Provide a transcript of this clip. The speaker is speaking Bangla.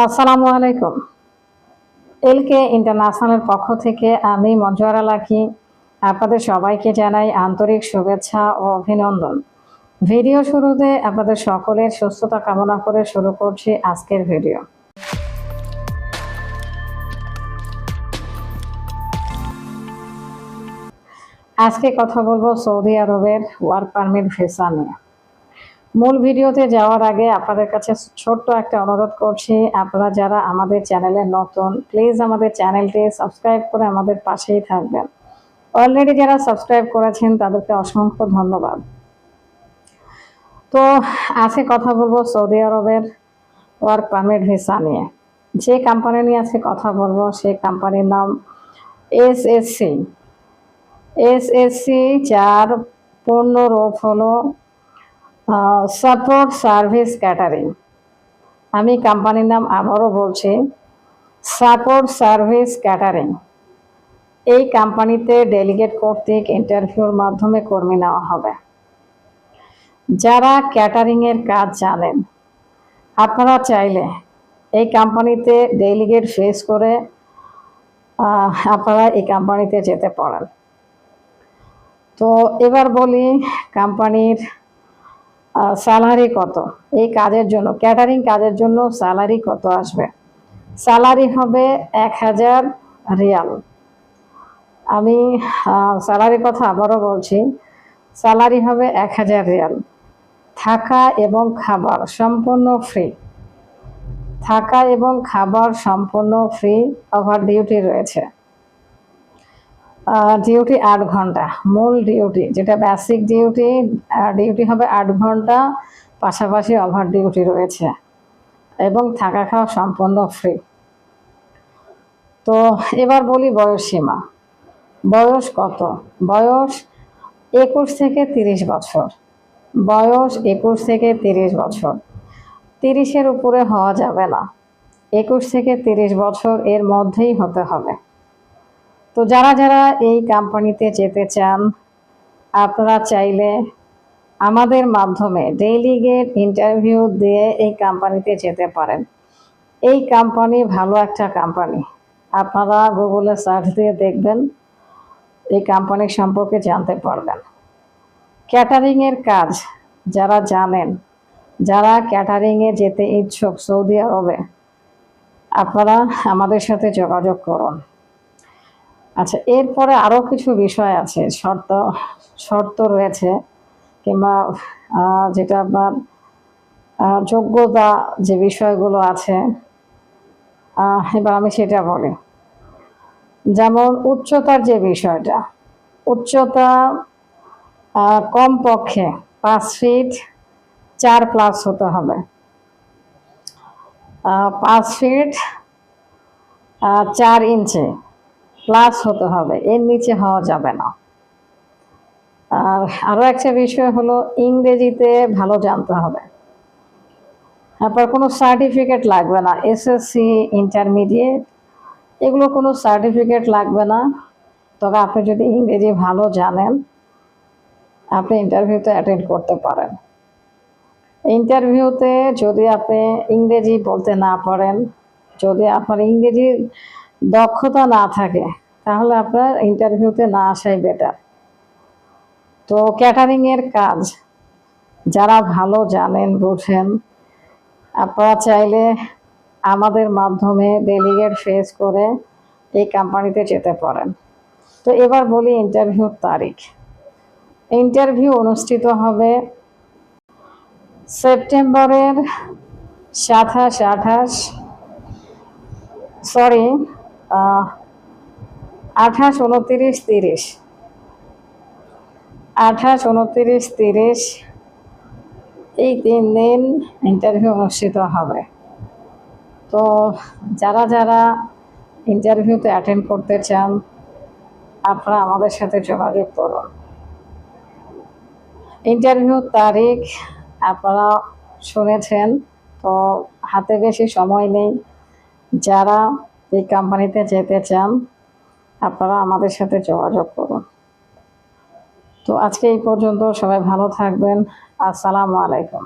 আসসালামু আলাইকুম। এলকে ইন্টারন্যাশনালের পক্ষ থেকে আমি মঞ্জুয়ারা লাকি আপনাদের সবাইকে জানাই আন্তরিক শুভেচ্ছা ও অভিনন্দন। ভিডিও শুরুতে আপনাদের সকলের সুস্থতা কামনা করে শুরু করছি আজকের ভিডিও। আজকে কথা বলবো সৌদি আরবের ওয়ার্ক পারমিট ভিসা নিয়ে। মূল ভিডিওতে যাওয়ার আগে আপনাদের কাছে ছোট্ট একটা অনুরোধ করছি, আপনারা যারা আমাদের চ্যানেলে নতুন, প্লিজ আমাদের চ্যানেলটি সাবস্ক্রাইব করে আমাদের পাশেই থাকবেন। অলরেডি যারা সাবস্ক্রাইব করেছেন তাদেরকে অসংখ্য ধন্যবাদ। তো আজকে কথা বলবো সৌদি আরবের ওয়ার্ক পারমিট ভিসা নিয়ে। যে কোম্পানি নিয়ে আজকে কথা বলবো সেই কোম্পানির নাম এসএসসি। এসএসসি যার পূর্ণ রূপ হলো সাপোর্ট সার্ভিস ক্যাটারিং। আমি কোম্পানির নাম আবারও বলছি, সাপোর্ট সার্ভিস ক্যাটারিং। এই কোম্পানিতে ডেলিগেট কর্তৃক ইন্টারভিউর মাধ্যমে কর্মী নেওয়া হবে। যারা ক্যাটারিংয়ের কাজ জানেন, আপনারা চাইলে এই কোম্পানিতে ডেলিগেট ফেস করে আপনারা এই কোম্পানিতে যেতে পারেন। তো এবার বলি কোম্পানির স্যালারি কত। এই কাজের জন্য, ক্যাটারিং কাজের জন্য স্যালারি কত আসবে? স্যালারি হবে 1000 রিয়াল। আমি স্যালারির কথা আবারও বলছি, স্যালারি হবে 1000 রিয়াল। থাকা এবং খাবার সম্পূর্ণ ফ্রি। থাকা এবং খাবার সম্পূর্ণ ফ্রি। ওভার ডিউটি রয়েছে। ডিউটি 8 ঘন্টা। মূল ডিউটি যেটা বেসিক ডিউটি, ডিউটি হবে 8 ঘন্টা, পাশাপাশি ওভার ডিউটি রয়েছে এবং থাকা খাওয়া সম্পূর্ণ ফ্রি। তো এবার বলি বয়স সীমা। বয়স কত? বয়স 21 থেকে 30 বছর। বয়স 21 থেকে 30 বছর। 30-এর উপরে হওয়া যাবে না। 21 থেকে 30 বছর এর মধ্যেই হতে হবে। তো যারা যারা এই কোম্পানিতে যেতে চান, আপনারা চাইলে আমাদের মাধ্যমে ডেলিগেট ইন্টারভিউ দিয়ে এই কোম্পানিতে যেতে পারেন। এই কোম্পানি ভালো একটা কোম্পানি। আপনারা গুগলে সার্চ দিয়ে দেখবেন, এই কোম্পানি সম্পর্কে জানতে পারবেন। ক্যাটারিংয়ের কাজ যারা জানেন, যারা ক্যাটারিংয়ে যেতে ইচ্ছুক সৌদি আরবে, আপনারা আমাদের সাথে যোগাযোগ করুন। আচ্ছা, এরপরে আরও কিছু বিষয় আছে, শর্ত রয়েছে, কিংবা যেটা আপনার যোগ্যতা যে বিষয়গুলো আছে, এবার আমি সেটা বলি। যেমন উচ্চতার যে বিষয়টা, উচ্চতা কমপক্ষে 5 ফিট 4 প্লাস হতে হবে। 5 ফিট 4 ইঞ্চি প্লাস হতে হবে, এর নিচে হওয়া যাবে না। আর আরও একটা বিষয় হলো ইংরেজিতে ভালো জানতে হবে। আপনার কোনো সার্টিফিকেট লাগবে না, এসএসসি, ইন্টারমিডিয়েট, এগুলো কোনো সার্টিফিকেট লাগবে না। তবে আপনি যদি ইংরেজি ভালো জানেন, আপনি ইন্টারভিউতে অ্যাটেন্ড করতে পারেন। ইন্টারভিউতে যদি আপনি ইংরেজি বলতে না পারেন, যদি আপনার ইংরেজির দক্ষতা না থাকে, তাহলে আপনার ইন্টারভিউতে না আসাই বেটার। তো ক্যাটারিংয়ের কাজ যারা ভালো জানেন, বুঝেন, আপনারা চাইলে আমাদের মাধ্যমে ডেলিগেট ফেস করে এই কোম্পানিতে যেতে পারেন। তো এবার বলি ইন্টারভিউর তারিখ। ইন্টারভিউ অনুষ্ঠিত হবে সেপ্টেম্বরের 27, 28, 29, 30। 28, 29, 30 এই 3 দিন ইন্টারভিউ অনুষ্ঠিত হবে। তো যারা যারা ইন্টারভিউতে অ্যাটেন্ড করতে চান, আপনারা আমাদের সাথে যোগাযোগ করুন। ইন্টারভিউ তারিখ আপনারা শুনেছেন, তো হাতে বেশি সময় নেই। যারা এই কোম্পানিতে যেতে চান, আপনারা আমাদের সাথে যোগাযোগ করুন। তো আজকে এই পর্যন্ত। সবাই ভালো থাকবেন। আসসালামু আলাইকুম।